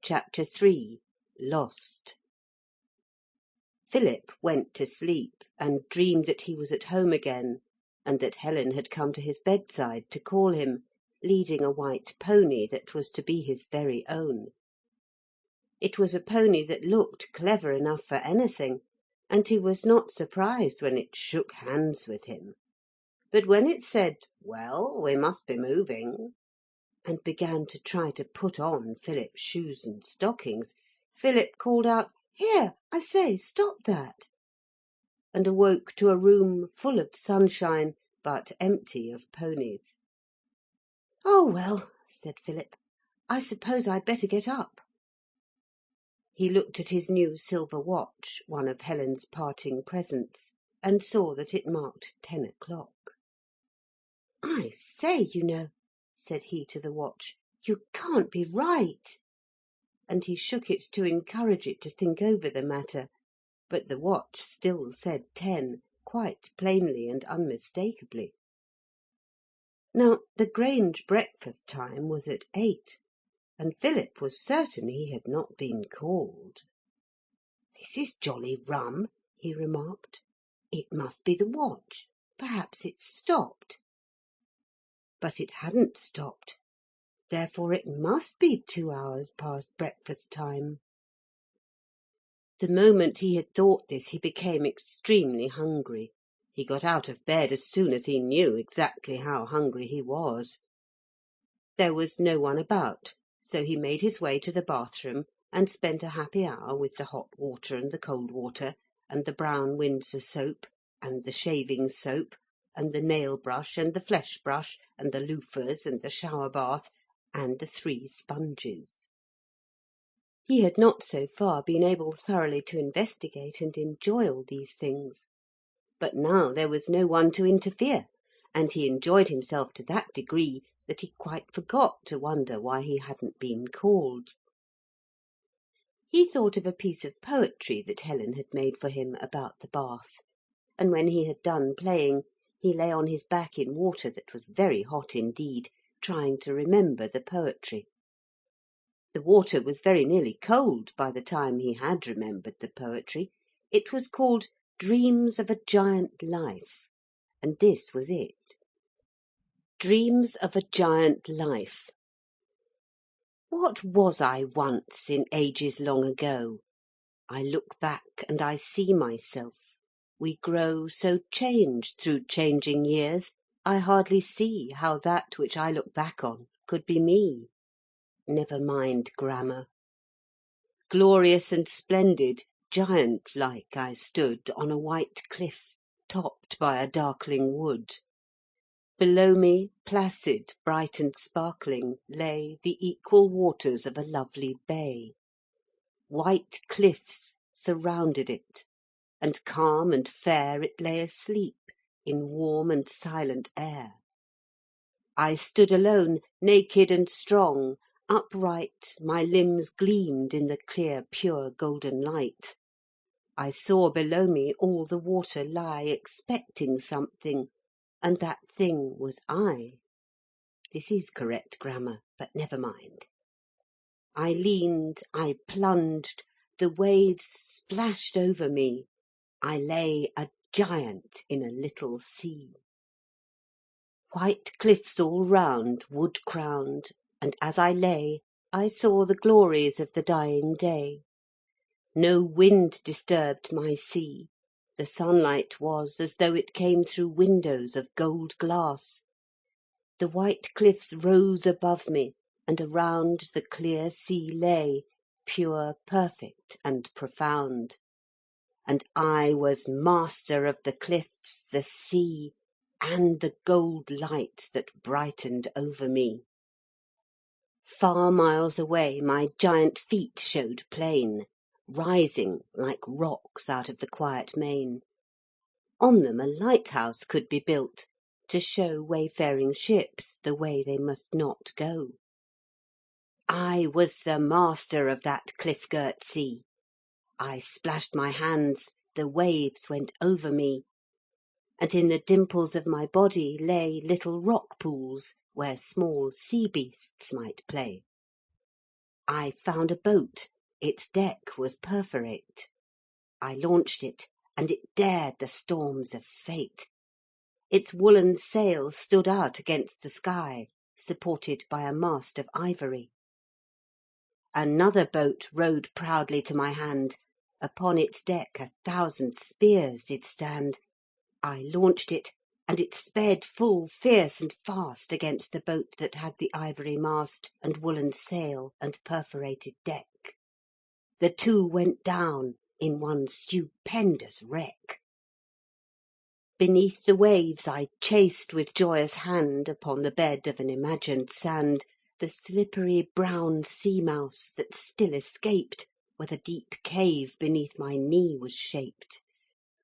Chapter 3 Lost Philip went to sleep and dreamed that he was at home again, and that Helen had come to his bedside to call him, leading a white pony that was to be his very own. It was a pony that looked clever enough for anything, and he was not surprised when it shook hands with him. But when it said, "Well, we must be moving," and began to try to put on Philip's shoes and stockings, Philip called out, "Here, I say, stop that!" and awoke to a room full of sunshine, but empty of ponies. "Oh, well," said Philip, "I suppose I'd better get up." He looked at his new silver watch, one of Helen's parting presents, and saw that it marked 10 o'clock. "I say, you know," said he to the watch, "you can't be right." And he shook it to encourage it to think over the matter, but the watch still said 10, quite plainly and unmistakably. Now the Grange breakfast time was at 8, and Philip was certain he had not been called. "This is jolly rum," he remarked. "It must be the watch. Perhaps it's stopped." But it hadn't stopped. Therefore it must be 2 hours past breakfast time. The moment he had thought this he became extremely hungry. He got out of bed as soon as he knew exactly how hungry he was. There was no one about, so he made his way to the bathroom and spent a happy hour with the hot water and the cold water, and the brown Windsor soap, and the shaving soap, and the nail brush, and the flesh brush, and the loofahs, and the shower bath, and the 3 sponges. He had not so far been able thoroughly to investigate and enjoy all these things. But now there was no one to interfere, and he enjoyed himself to that degree that he quite forgot to wonder why he hadn't been called. He thought of a piece of poetry that Helen had made for him about the bath, and when he had done playing he lay on his back in water that was very hot indeed, trying to remember the poetry. The water was very nearly cold by the time he had remembered the poetry. It was called Dreams of a Giant Life, and this was it. Dreams of a Giant Life. What was I once in ages long ago? I look back and I see myself. We grow so changed through changing years, I hardly see how that which I look back on could be me. Never mind grammar. Glorious and splendid, giant-like I stood on a white cliff, topped by a darkling wood. Below me, placid, bright and sparkling, lay the equal waters of a lovely bay. White cliffs surrounded it, and calm and fair it lay asleep in warm and silent air. I stood alone, naked and strong, upright, my limbs gleamed in the clear, pure, golden light. I saw below me all the water lie expecting something, and that thing was I. This is correct grammar, but never mind. I leaned, I plunged, the waves splashed over me. I lay a giant in a little sea. White cliffs all round, wood-crowned, and as I lay, I saw the glories of the dying day. No wind disturbed my sea. The sunlight was as though it came through windows of gold glass. The white cliffs rose above me, and around the clear sea lay, pure, perfect, and profound. And I was master of the cliffs, the sea, and the gold light that brightened over me. Far miles away my giant feet showed plain, rising like rocks out of the quiet main. On them a lighthouse could be built, to show wayfaring ships the way they must not go. I was the master of that cliff-girt sea. I splashed my hands, the waves went over me, and in the dimples of my body lay little rock pools where small sea beasts might play. I found a boat, its deck was perforate. I launched it, and it dared the storms of fate. Its woollen sail stood out against the sky, supported by a mast of ivory. Another boat rode proudly to my hand, upon its deck 1,000 spears did stand. I launched it, and it sped full fierce and fast against the boat that had the ivory mast and woollen sail and perforated deck. The two went down in one stupendous wreck. Beneath the waves I chased with joyous hand, upon the bed of an imagined sand, the slippery brown sea mouse that still escaped where the deep cave beneath my knee was shaped,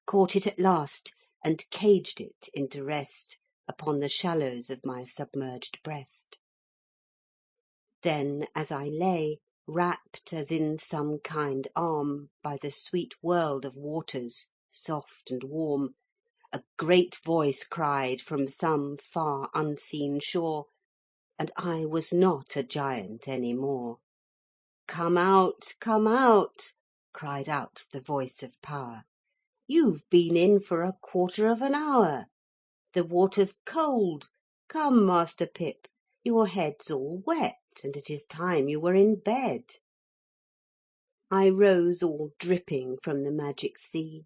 caught it at last, and caged it into rest upon the shallows of my submerged breast. Then as I lay, wrapped as in some kind arm, by the sweet world of waters, soft and warm, a great voice cried from some far unseen shore, and I was not a giant any more. "Come out, come out," cried out the voice of power. "You've been in for a quarter of an hour. The water's cold. Come, Master Pip, your head's all wet, and it is time you were in bed." I rose all dripping from the magic sea,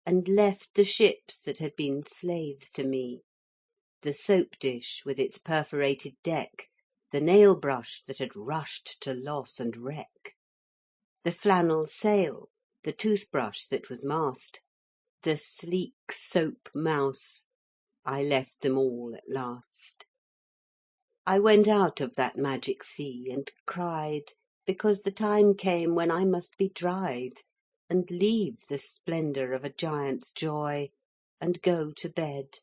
and left the ships that had been slaves to me, the soap dish with its perforated deck, the nail brush that had rushed to loss and wreck, the flannel sail, the toothbrush that was mast, the sleek soap mouse, I left them all at last. I went out of that magic sea and cried, because the time came when I must be dried, and leave the splendour of a giant's joy, and go to bed,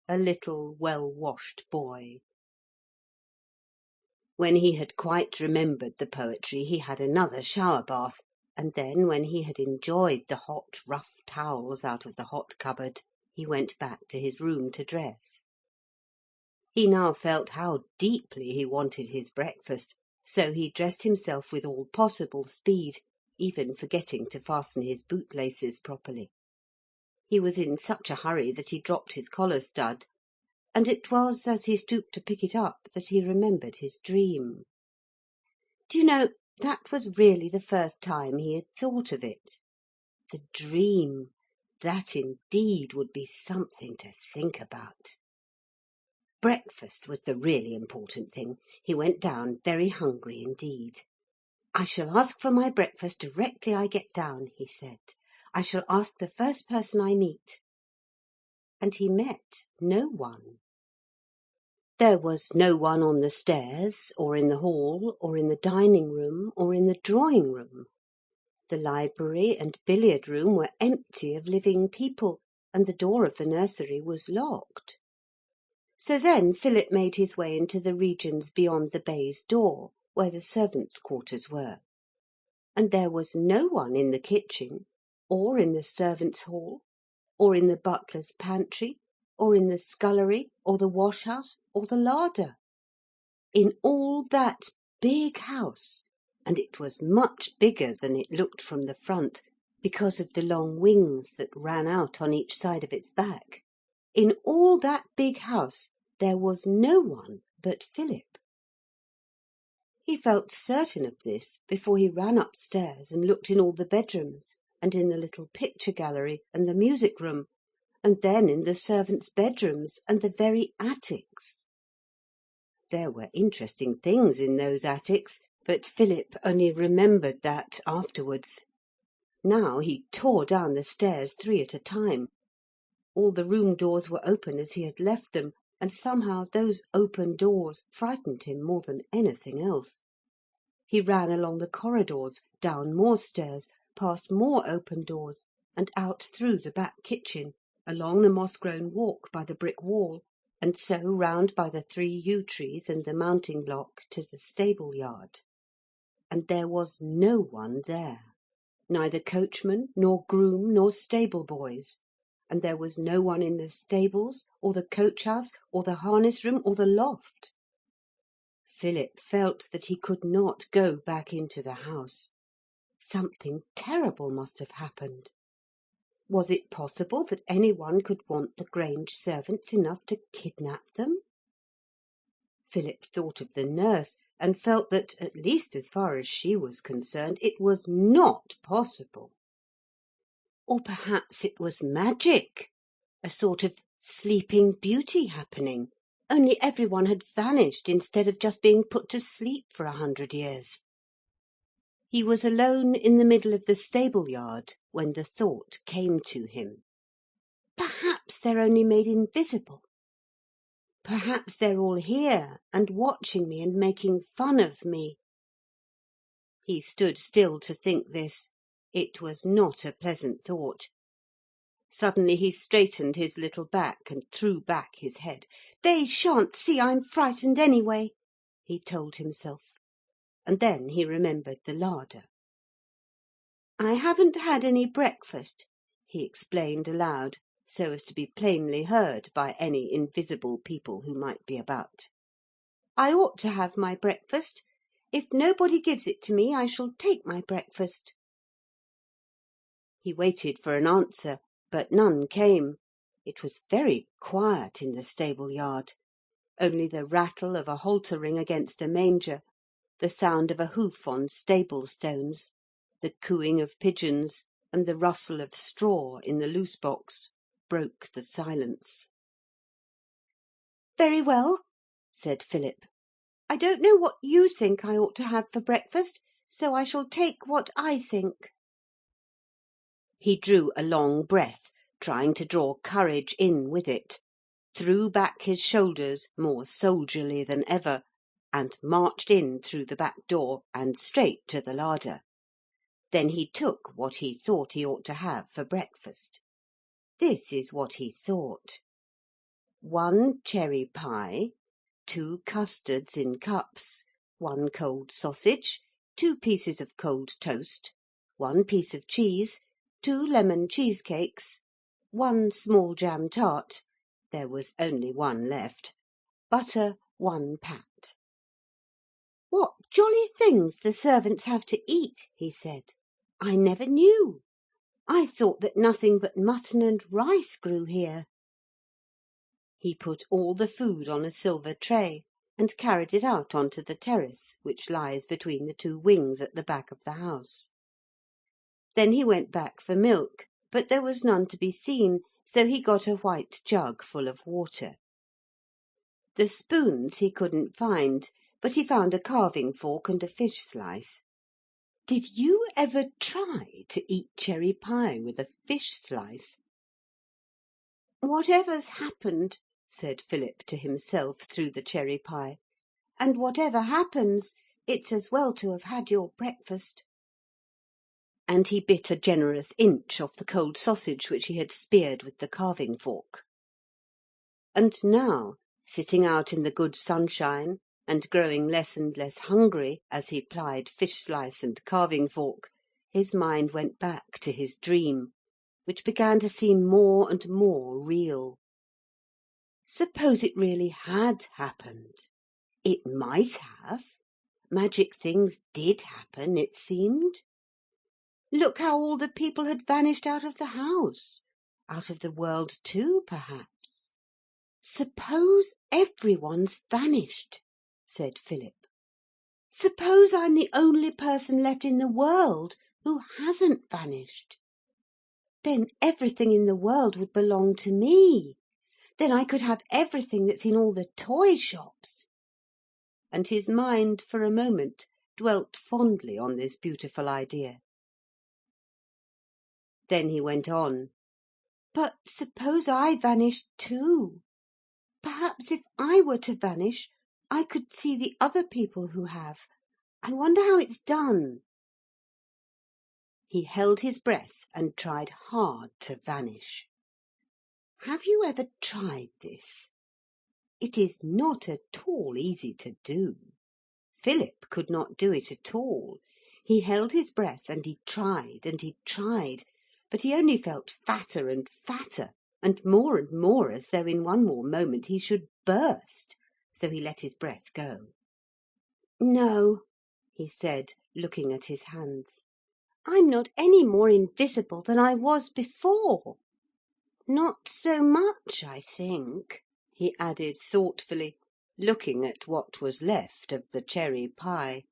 a little well-washed boy. When he had quite remembered the poetry, he had another shower bath, and then, when he had enjoyed the hot rough towels out of the hot cupboard, he went back to his room to dress. He now felt how deeply he wanted his breakfast, so he dressed himself with all possible speed, even forgetting to fasten his bootlaces properly. He was in such a hurry that he dropped his collar stud, and it was as he stooped to pick it up that he remembered his dream. Do you know, that was really the first time he had thought of it. The dream, that indeed would be something to think about. Breakfast was the really important thing. He went down very hungry indeed. "I shall ask for my breakfast directly I get down," he said. "I shall ask the first person I meet." And he met no one. There was no one on the stairs, or in the hall, or in the dining room, or in the drawing room. The library and billiard room were empty of living people, and the door of the nursery was locked. So then Philip made his way into the regions beyond the baize door, where the servants' quarters were. And there was no one in the kitchen, or in the servants' hall, or in the butler's pantry, or in the scullery, or the wash-house, or the larder. In all that big house, and it was much bigger than it looked from the front, because of the long wings that ran out on each side of its back, in all that big house there was no one but Philip. He felt certain of this before he ran upstairs and looked in all the bedrooms, and in the little picture gallery and the music room, and then in the servants' bedrooms and the very attics. There were interesting things in those attics, but Philip only remembered that afterwards. Now he tore down the stairs 3 at a time. All the room doors were open as he had left them, and somehow those open doors frightened him more than anything else. He ran along the corridors, down more stairs, past more open doors, and out through the back kitchen, along the moss-grown walk by the brick wall, and so round by the 3 yew trees and the mounting block to the stable yard. And there was no one there, neither coachman, nor groom, nor stable boys, and there was no one in the stables, or the coach-house, or the harness-room, or the loft. Philip felt that he could not go back into the house. Something terrible must have happened. Was it possible that any one could want the Grange servants enough to kidnap them? Philip thought of the nurse, and felt that, at least as far as she was concerned, it was not possible. Or perhaps it was magic, a sort of sleeping beauty happening, only every one had vanished instead of just being put to sleep for 100 years. He was alone in the middle of the stable yard when the thought came to him. Perhaps they're only made invisible. Perhaps they're all here and watching me and making fun of me. He stood still to think this. It was not a pleasant thought. Suddenly he straightened his little back and threw back his head. "They shan't see I'm frightened anyway," he told himself. And then he remembered the larder. "I haven't had any breakfast," he explained aloud, so as to be plainly heard by any invisible people who might be about. "I ought to have my breakfast. If nobody gives it to me, I shall take my breakfast." He waited for an answer, but none came. It was very quiet in the stable yard. Only the rattle of a halter ring against a manger, the sound of a hoof on stable stones, the cooing of pigeons, and the rustle of straw in the loose box broke the silence. "Very well," said Philip. "I don't know what you think I ought to have for breakfast, so I shall take what I think." He drew a long breath, trying to draw courage in with it, threw back his shoulders more soldierly than ever, and marched in through the back door and straight to the larder. Then he took what he thought he ought to have for breakfast. This is what he thought: 1 cherry pie, 2 custards in cups, 1 cold sausage, 2 pieces of cold toast, 1 piece of cheese, 2 lemon cheesecakes, 1 small jam tart, there was only 1 left, butter 1 pat. "What jolly things the servants have to eat," he said. "I never knew. I thought that nothing but mutton and rice grew here." He put all the food on a silver tray and carried it out on to the terrace which lies between the 2 wings at the back of the house. Then he went back for milk, but there was none to be seen, so he got a white jug full of water. The spoons he couldn't find, but he found a carving fork and a fish slice. Did you ever try to eat cherry pie with a fish slice? "Whatever's happened," said Philip to himself through the cherry pie, "and whatever happens, it's as well to have had your breakfast." And he bit a generous inch off the cold sausage which he had speared with the carving fork. And now, sitting out in the good sunshine, and growing less and less hungry as he plied fish slice and carving fork, his mind went back to his dream, which began to seem more and more real. Suppose it really had happened? It might have. Magic things did happen, it seemed. Look how all the people had vanished out of the house, out of the world too, perhaps. "Suppose every one's vanished," said Philip. "Suppose I'm the only person left in the world who hasn't vanished. Then everything in the world would belong to me. Then I could have everything that's in all the toy shops." And his mind for a moment dwelt fondly on this beautiful idea. Then he went on: "But suppose I vanished too? Perhaps if I were to vanish I could see the other people who have. I wonder how it's done." He held his breath and tried hard to vanish. Have you ever tried this? It is not at all easy to do. Philip could not do it at all. He held his breath and he tried, but he only felt fatter and fatter, and more as though in one more moment he should burst, so he let his breath go. "No," he said, looking at his hands. "I'm not any more invisible than I was before. Not so much, I think," he added thoughtfully, looking at what was left of the cherry pie.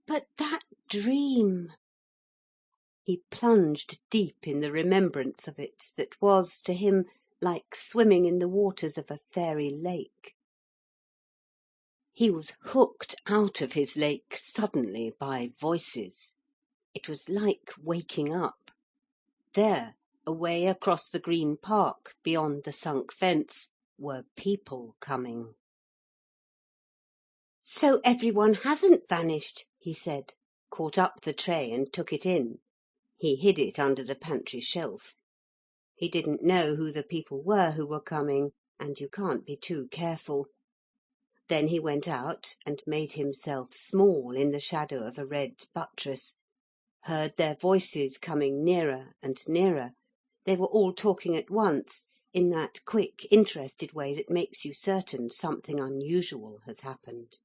"But that dream!" He plunged deep in the remembrance of it that was, to him, like swimming in the waters of a fairy lake. He was hooked out of his lake suddenly by voices. It was like waking up. There, away across the Green Park, beyond the sunk fence, were people coming. "So every one hasn't vanished," he said, caught up the tray and took it in. He hid it under the pantry shelf. He didn't know who the people were who were coming, and you can't be too careful. Then he went out and made himself small in the shadow of a red buttress, heard their voices coming nearer and nearer. They were all talking at once, in that quick, interested way that makes you certain something unusual has happened.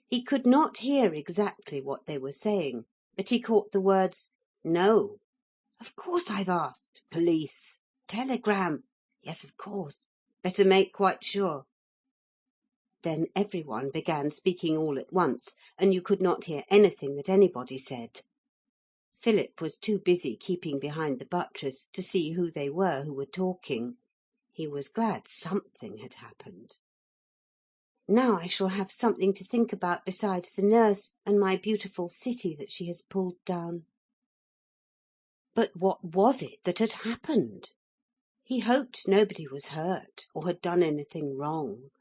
He could not hear exactly what they were saying, but he caught the words, "No. Of course I've asked. Police. Telegram. Yes, of course. Better make quite sure." Then every one began speaking all at once, and you could not hear anything that anybody said. Philip was too busy keeping behind the buttress to see who they were who were talking. He was glad something had happened. "Now I shall have something to think about besides the nurse and my beautiful city that she has pulled down." But what was it that had happened? He hoped nobody was hurt or had done anything wrong.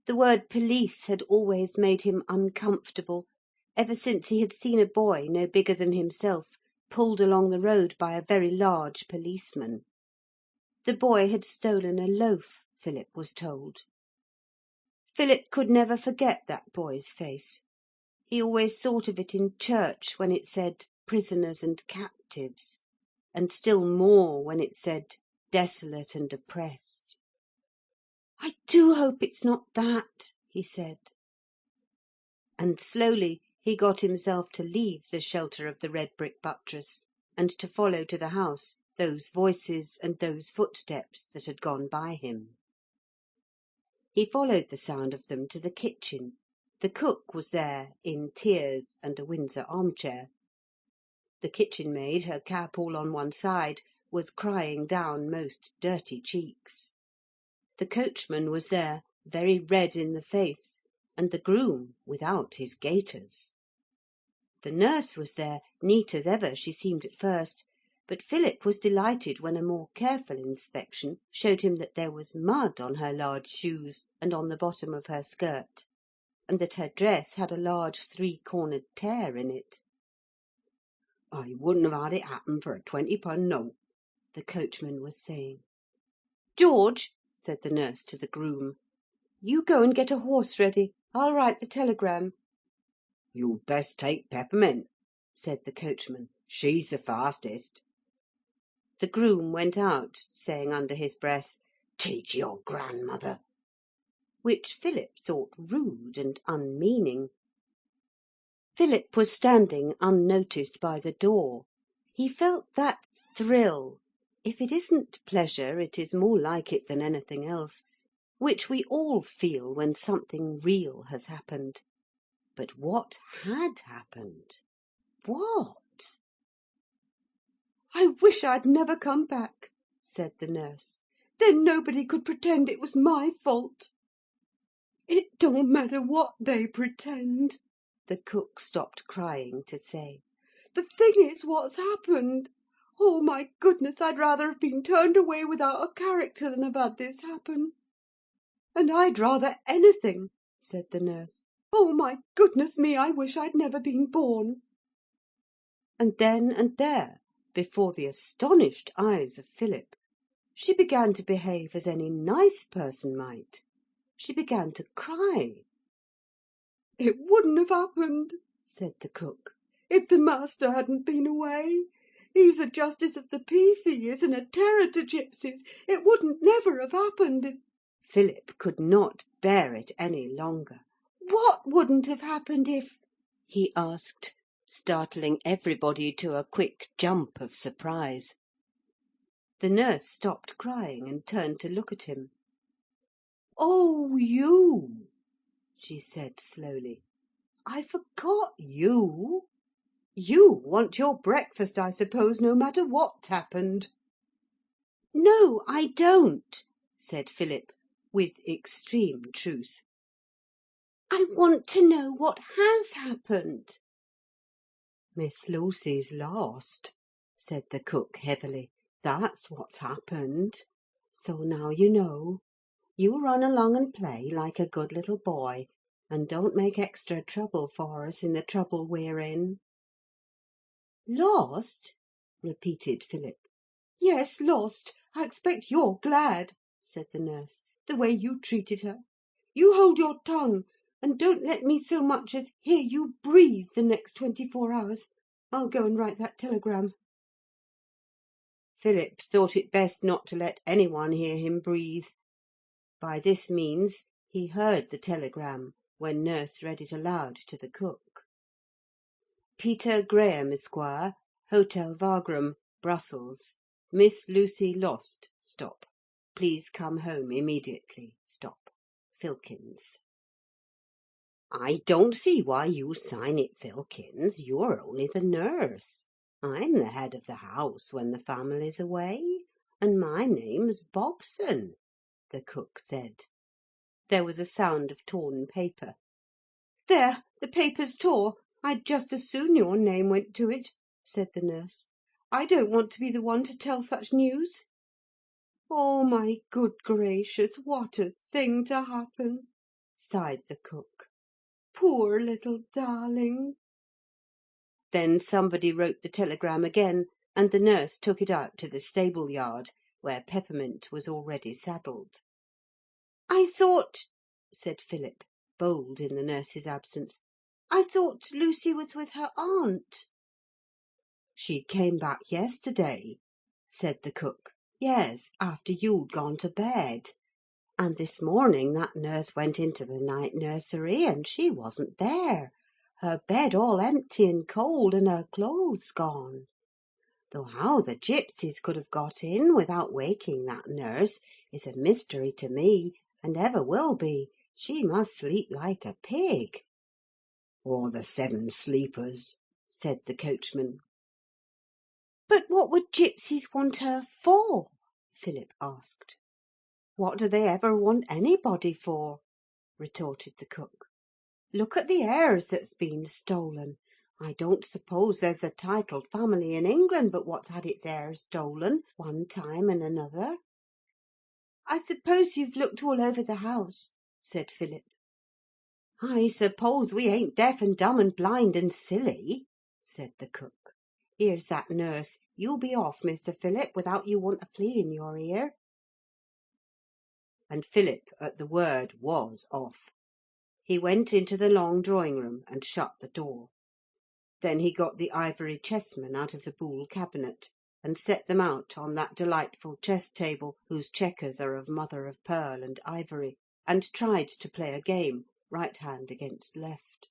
The word police had always made him uncomfortable, ever since he had seen a boy no bigger than himself pulled along the road by a very large policeman. The boy had stolen a loaf, Philip was told. Philip could never forget that boy's face. He always thought of it in church when it said prisoners and captives, and still more when it said desolate and oppressed. "I do hope it's not that," he said. And slowly he got himself to leave the shelter of the red brick buttress and to follow to the house those voices and those footsteps that had gone by him. He followed the sound of them to the kitchen. The cook was there, in tears and a Windsor armchair. The kitchen maid, her cap all on one side, was crying down most dirty cheeks. The coachman was there, very red in the face, and the groom without his gaiters. The nurse was there, neat as ever she seemed at first, but Philip was delighted when a more careful inspection showed him that there was mud on her large shoes and on the bottom of her skirt, and that her dress had a large 3-cornered tear in it. "I wouldn't have had it happen for a 20-pun note," the coachman was saying. "George," said the nurse to the groom, "you go and get a horse ready. I'll write the telegram." "You'd best take Peppermint," said the coachman. "She's the fastest." The groom went out, saying under his breath, "Teach your grandmother," which Philip thought rude and unmeaning. Philip was standing unnoticed by the door. He felt that thrill, if it isn't pleasure it is more like it than anything else, which we all feel when something real has happened. But what had happened? What? "I wish I'd never come back," said the nurse. "Then nobody could pretend it was my fault." "It don't matter what they pretend," the cook stopped crying to say. "The thing is what's happened. Oh, my goodness, I'd rather have been turned away without a character than have had this happen." "And I'd rather anything," said the nurse. "Oh, my goodness me, I wish I'd never been born." And then and there, before the astonished eyes of Philip, she began to behave as any nice person might. She began to cry. "It wouldn't have happened," said the cook, "if the master hadn't been away. He's a justice of the peace, he is, and a terror to gipsies. It wouldn't never have happened if—" Philip could not bear it any longer. "What wouldn't have happened if—" he asked, startling everybody to a quick jump of surprise. The nurse stopped crying and turned to look at him. "Oh, you," she said slowly. "I forgot you. You want your breakfast, I suppose, no matter what's happened." "No, I don't," said Philip, with extreme truth. "I want to know what has happened." "Miss Lucy's lost," said the cook heavily. "That's what's happened. So now you know. You run along and play like a good little boy, and don't make extra trouble for us in the trouble we're in." "Lost?" repeated Philip. "Yes, lost. I expect you're glad," said the nurse, "the way you treated her. You hold your tongue, and don't let me so much as hear you breathe the next 24 hours. I'll go and write that telegram." Philip thought it best not to let any one hear him breathe. By this means he heard the telegram when nurse read it aloud to the cook. "Peter Graham, Esquire, Hotel Wagram, Brussels. Miss Lucy lost. Stop. Please come home immediately. Stop. Filkins." "I don't see why you sign it, Filkins. You're only the nurse. I'm the head of the house when the family's away, and my name's Bobson," the cook said. There was a sound of torn paper. "There, the paper's tore. I'd just as soon your name went to it," said the nurse. "I don't want to be the one to tell such news." "Oh, my good gracious, what a thing to happen," sighed the cook. "Poor little darling." Then somebody wrote the telegram again, and the nurse took it out to the stable yard, where Peppermint was already saddled. "I thought," said Philip, bold in the nurse's absence, "I thought Lucy was with her aunt." "She came back yesterday," said the cook. "Yes, after you'd gone to bed. And this morning that nurse went into the night nursery, and she wasn't there. Her bed all empty and cold, and her clothes gone. Though how the gipsies could have got in without waking that nurse is a mystery to me, and ever will be. She must sleep like a pig." "Or the 7 sleepers," said the coachman. "But what would gipsies want her for?" Philip asked. "What do they ever want anybody for?" retorted the cook. "Look at the heirs that's been stolen. I don't suppose there's a titled family in England but what's had its heirs stolen one time and another." "I suppose you've looked all over the house," said Philip. "I suppose we ain't deaf and dumb and blind and silly," said the cook. "Here's that nurse. You be off, Mr. Philip, without you want a flea in your ear." And Philip at the word was off. He went into the long drawing-room and shut the door. Then he got the ivory chessmen out of the Boule cabinet and set them out on that delightful chess-table whose checkers are of mother of pearl and ivory, and tried to play a game, right hand against left.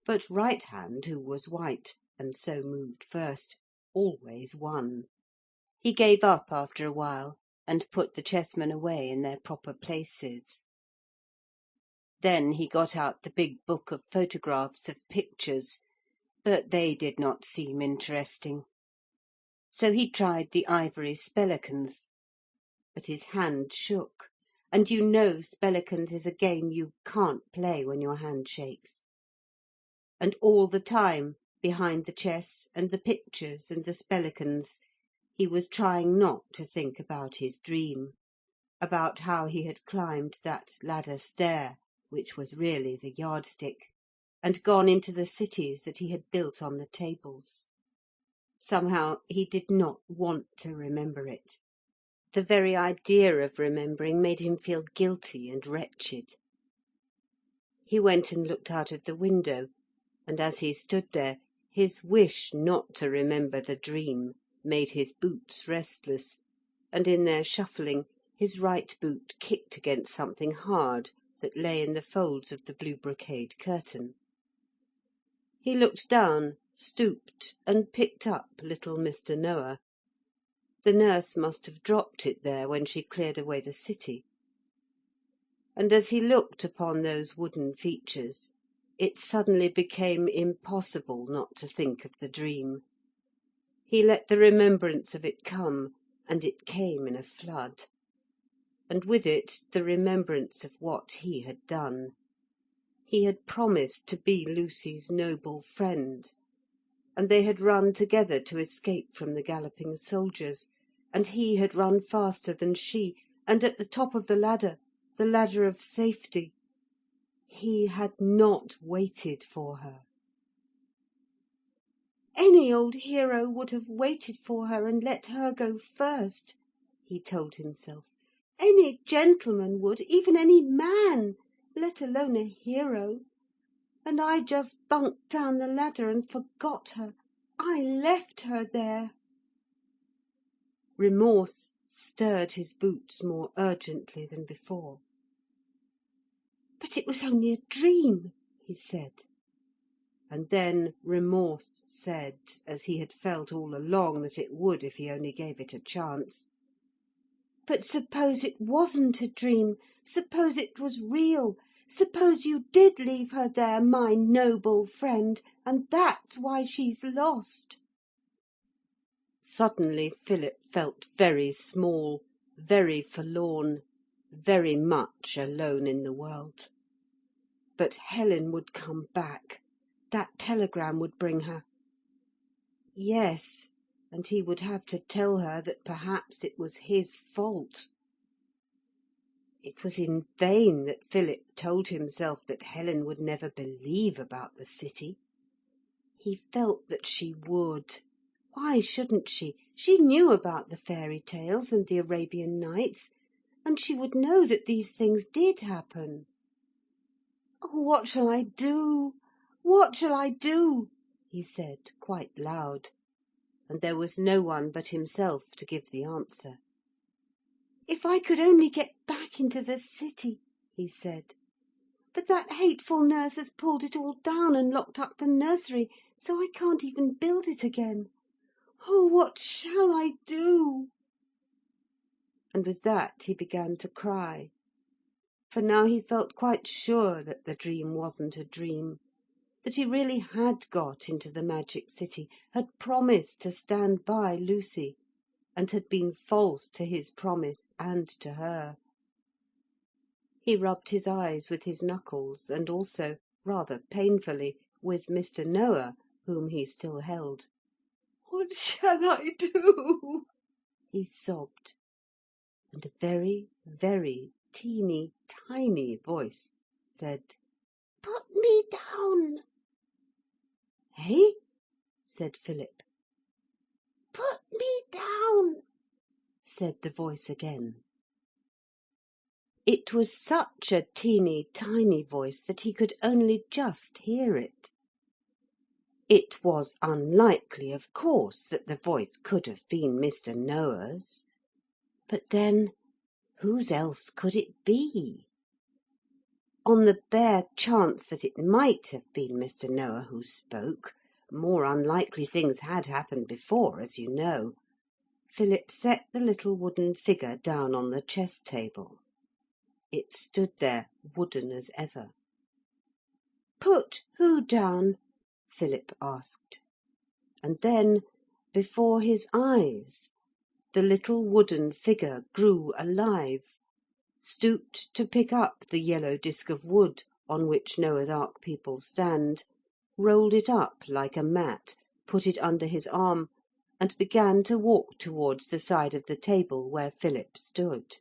But right hand, who was white, and so moved first, always won. He gave up after a while and put the chessmen away in their proper places. Then he got out the big book of photographs of pictures, but they did not seem interesting. So he tried the ivory spellicans, but his hand shook, and you know spellicans is a game you can't play when your hand shakes. And all the time, behind the chess and the pictures and the spellicans, he was trying not to think about his dream, about how he had climbed that ladder stair, which was really the yardstick, and gone into the cities that he had built on the tables. Somehow he did not want to remember it. The very idea of remembering made him feel guilty and wretched. He went and looked out of the window, and as he stood there, his wish not to remember the dream made his boots restless, and in their shuffling his right boot kicked against something hard that lay in the folds of the blue brocade curtain. He looked down, stooped, and picked up little Mr. Noah. The nurse must have dropped it there when she cleared away the city. And as he looked upon those wooden features, it suddenly became impossible not to think of the dream. He let the remembrance of it come, and it came in a flood. And with it the remembrance of what he had done. He had promised to be Lucy's noble friend, and they had run together to escape from the galloping soldiers, and he had run faster than she, and at the top of the ladder of safety, he had not waited for her. Any old hero would have waited for her and let her go first, he told himself. Any gentleman would, even any man, let alone a hero. And I just bunked down the ladder and forgot her. I left her there. Remorse stirred his boots more urgently than before. But it was only a dream, he said. And then remorse said, as he had felt all along that it would if he only gave it a chance, but suppose it wasn't a dream, suppose it was real, suppose you did leave her there, my noble friend, and that's why she's lost. Suddenly Philip felt very small, very forlorn, very much alone in the world. But Helen would come back. That telegram would bring her. Yes, and he would have to tell her that perhaps it was his fault. It was in vain that Philip told himself that Helen would never believe about the city. He felt that she would. Why shouldn't she? She knew about the fairy tales and the Arabian Nights, and she would know that these things did happen. "Oh, what shall I do? What shall I do?" he said quite loud, and there was no one but himself to give the answer. "If I could only get back into the city," he said. "But that hateful nurse has pulled it all down and locked up the nursery, so I can't even build it again. Oh, what shall I do?" And with that he began to cry. For now he felt quite sure that the dream wasn't a dream, that he really had got into the magic city, had promised to stand by Lucy, and had been false to his promise and to her. He rubbed his eyes with his knuckles, and also, rather painfully, with Mr. Noah, whom he still held. "What shall I do?" he sobbed, and a very, very teeny, tiny voice said, "Put me down." "Eh?" said Philip. "Put me down," said the voice again. It was such a teeny, tiny voice that he could only just hear it. It was unlikely, of course, that the voice could have been Mr. Noah's. But then, whose else could it be? On the bare chance that it might have been Mr. Noah who spoke, more unlikely things had happened before, as you know, Philip set the little wooden figure down on the chess table. It stood there, wooden as ever. "Put who down?" Philip asked. And then, before his eyes, the little wooden figure grew alive, stooped to pick up the yellow disc of wood on which Noah's Ark people stand, rolled it up like a mat, put it under his arm, and began to walk towards the side of the table where Philip stood.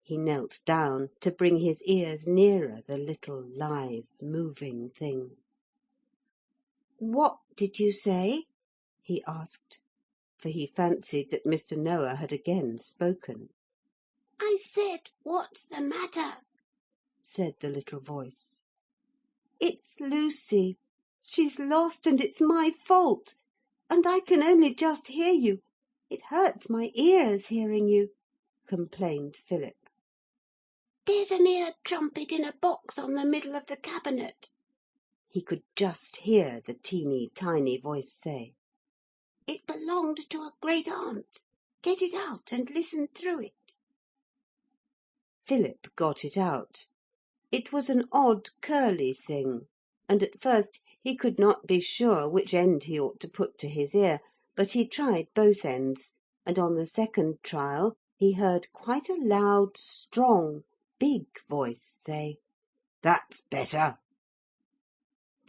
He knelt down to bring his ears nearer the little live, moving thing. "What did you say?" he asked, for he fancied that Mr. Noah had again spoken. "I said, what's the matter?" said the little voice. "It's Lucy. She's lost, and it's my fault. And I can only just hear you. It hurts my ears hearing you," complained Philip. "There's an ear trumpet in a box on the middle of the cabinet," he could just hear the teeny tiny voice say. "It belonged to a great aunt. Get it out and listen through it." Philip got it out. It was an odd curly thing, and at first he could not be sure which end he ought to put to his ear, but he tried both ends, and on the second trial he heard quite a loud, strong, big voice say, "That's better."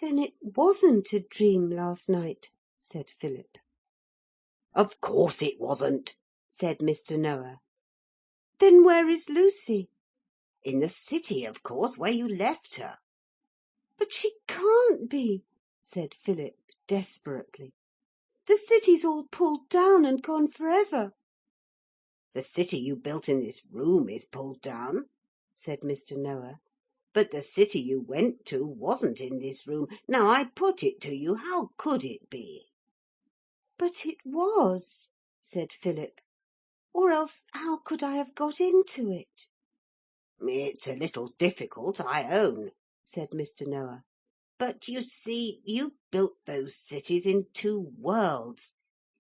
"Then it wasn't a dream last night," said Philip. "Of course it wasn't," said Mr. Noah. "Then where is Lucy?" "In the city, of course, where you left her." "But she can't be," said Philip desperately. "The city's all pulled down and gone for ever." "The city you built in this room is pulled down," said Mr. Noah, "but the city you went to wasn't in this room. Now I put it to you, how could it be?" "But it was," said Philip, "or else how could I have got into it?" "It's a little difficult, I own," said Mr. Noah, "but you see you built those cities in two worlds.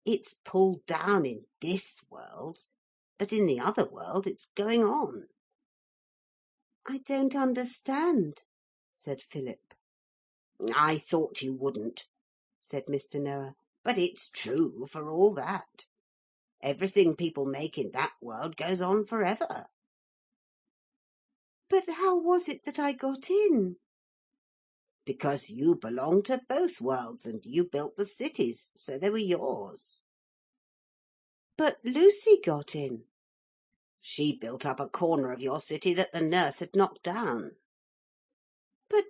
It's pulled down in this world, but in the other world it's going on." "I don't understand," said Philip. "I thought you wouldn't," said Mr. Noah, "but it's true for all that. Everything people make in that world goes on for ever." "But how was it that I got in?" "Because you belong to both worlds, and you built the cities, so they were yours." "But Lucy got in." "She built up a corner of your city that the nurse had knocked down." "But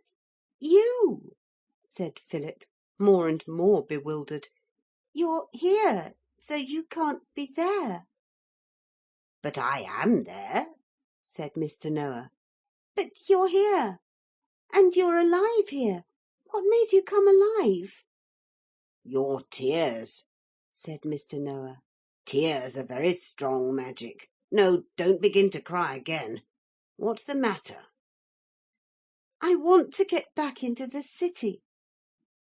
you," said Philip, more and more bewildered, "you're here, so you can't be there." "But I am there," said Mr. Noah. "But you're here, and you're alive here. What made you come alive?" "Your tears," said Mr. Noah. "Tears are very strong magic. No, don't begin to cry again. What's the matter?" "I want to get back into the city."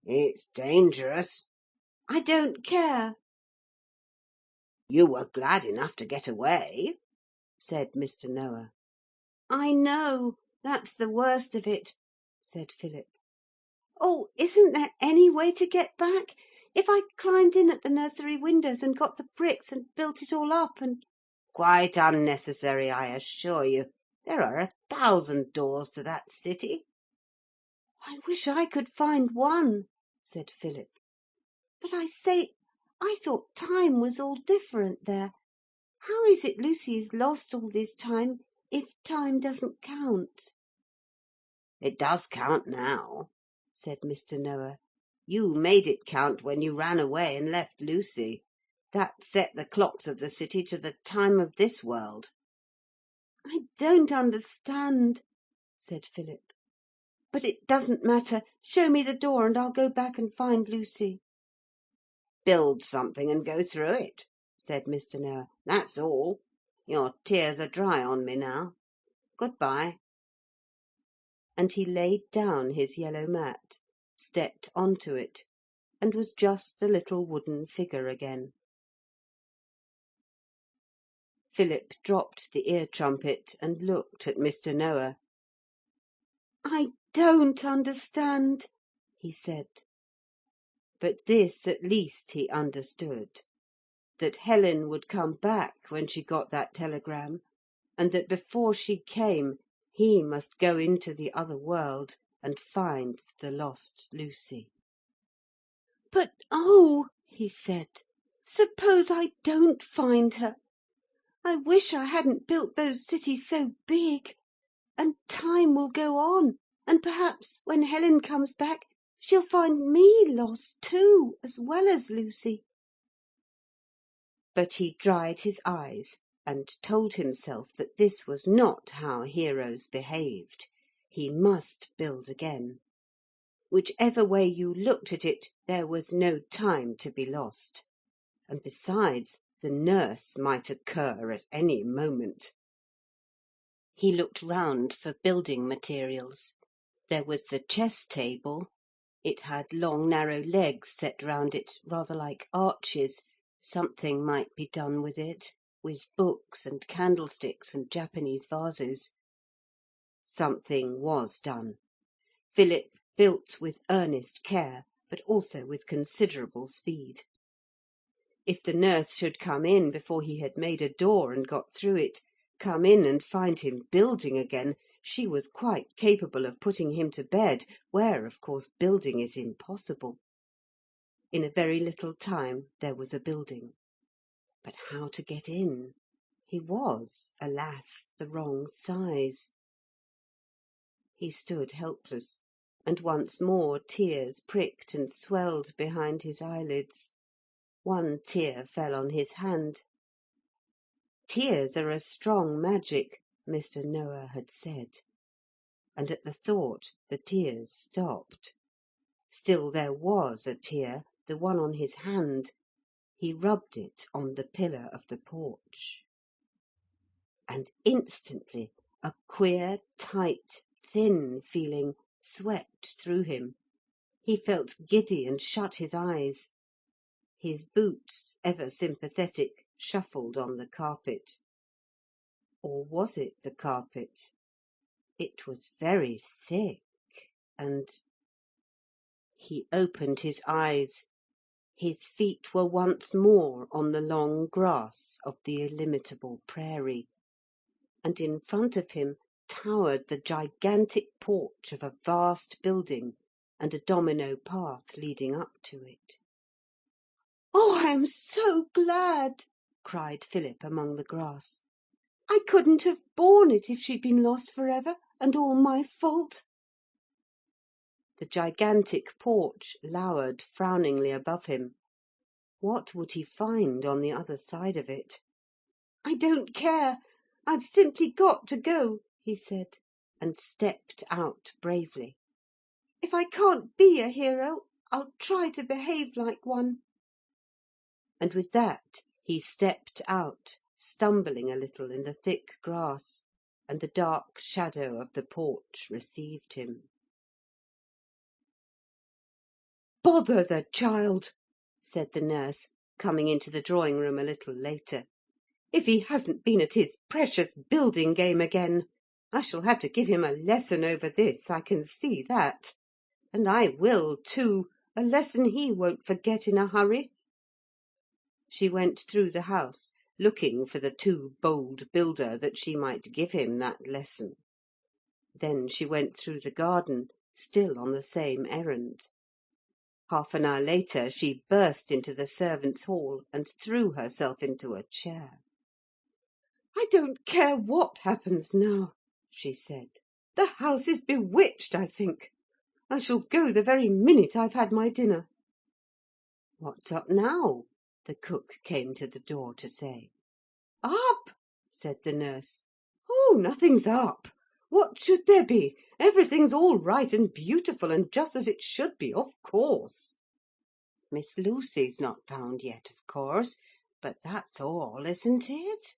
"It's dangerous." "I don't care." "You were glad enough to get away," said Mr. Noah. "I know. That's the worst of it," said Philip. "Oh, isn't there any way to get back? If I climbed in at the nursery windows and got the bricks and built it all up and—" "Quite unnecessary, I assure you. There are 1,000 doors to that city." "I wish I could find one," said Philip. "But I say, I thought time was all different there. How is it Lucy is lost all this time if time doesn't count?" "It does count now," said Mr. Noah. "You made it count when you ran away and left Lucy. That set the clocks of the city to the time of this world." "I don't understand," said Philip. "But it doesn't matter. Show me the door and I'll go back and find Lucy." "Build something and go through it," said Mr. Noah. "That's all. Your tears are dry on me now. Good bye." And he laid down his yellow mat, stepped on to it, and was just a little wooden figure again. Philip dropped the ear trumpet and looked at Mr. Noah. "I don't understand," he said. But this at least he understood, that Helen would come back when she got that telegram, and that before she came he must go into the other world and find the lost Lucy. "But oh," he said, "suppose I don't find her? I wish I hadn't built those cities so big. And time will go on, and perhaps when Helen comes back she'll find me lost too, as well as Lucy." But he dried his eyes and told himself that this was not how heroes behaved. He must build again. Whichever way you looked at it, there was no time to be lost. And besides, the nurse might occur at any moment. He looked round for building materials. There was the chess table. It had long narrow legs set round it, rather like arches. Something might be done with it, with books and candlesticks and Japanese vases. Something was done. Philip built with earnest care, but also with considerable speed. If the nurse should come in before he had made a door and got through it, come in and find him building again, she was quite capable of putting him to bed, where, of course, building is impossible. In a very little time there was a building. But how to get in? He was, alas, the wrong size. He stood helpless, and once more tears pricked and swelled behind his eyelids. One tear fell on his hand. Tears are a strong magic, Mr. Noah had said. And at the thought the tears stopped. Still there was a tear, the one on his hand. He rubbed it on the pillar of the porch. And instantly a queer, tight, thin feeling swept through him. He felt giddy and shut his eyes. His boots, ever sympathetic, shuffled on the carpet. Or was it the carpet? It was very thick, and... He opened his eyes. His feet were once more on the long grass of the illimitable prairie, and in front of him towered the gigantic porch of a vast building and a domino path leading up to it. "Oh, I am so glad!" cried Philip among the grass. "I couldn't have borne it if she'd been lost for ever, and all my fault." The gigantic porch lowered frowningly above him. What would he find on the other side of it? "I don't care. I've simply got to go," he said, and stepped out bravely. "If I can't be a hero, I'll try to behave like one." And with that he stepped out, stumbling a little in the thick grass, and the dark shadow of the porch received him. "Bother the child!" said the nurse, coming into the drawing-room a little later. "If he hasn't been at his precious building game again! I shall have to give him a lesson over this, I can see that. And I will, too, a lesson he won't forget in a hurry." She went through the house, looking for the too bold builder that she might give him that lesson. Then she went through the garden, still on the same errand. Half an hour later she burst into the servants' hall and threw herself into a chair. "I don't care what happens now," she said. "The house is bewitched, I think. I shall go the very minute I've had my dinner." "What's up now?" the cook came to the door to say. "Up?" said the nurse. "Oh, nothing's up. What should there be? Everything's all right and beautiful and just as it should be, of course. Miss Lucy's not found yet, of course, but that's all, isn't it?"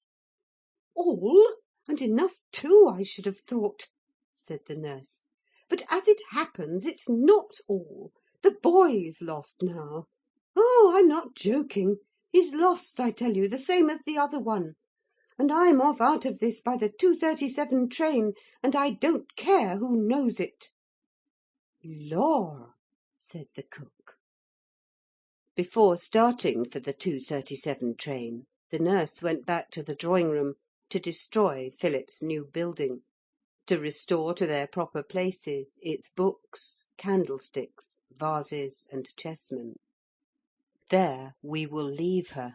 "All? And enough too, I should have thought," said the nurse. "But as it happens, it's not all. The boy's lost now. Oh, I'm not joking. He's lost, I tell you, the same as the other one. And I'm off out of this by the 2:37 train, and I don't care who knows it." "Lor!" said the cook. Before starting for the 2:37 train, the nurse went back to the drawing-room to destroy Philip's new building, to restore to their proper places its books, candlesticks, vases, and chessmen. There we will leave her.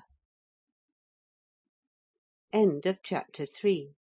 End of chapter 3.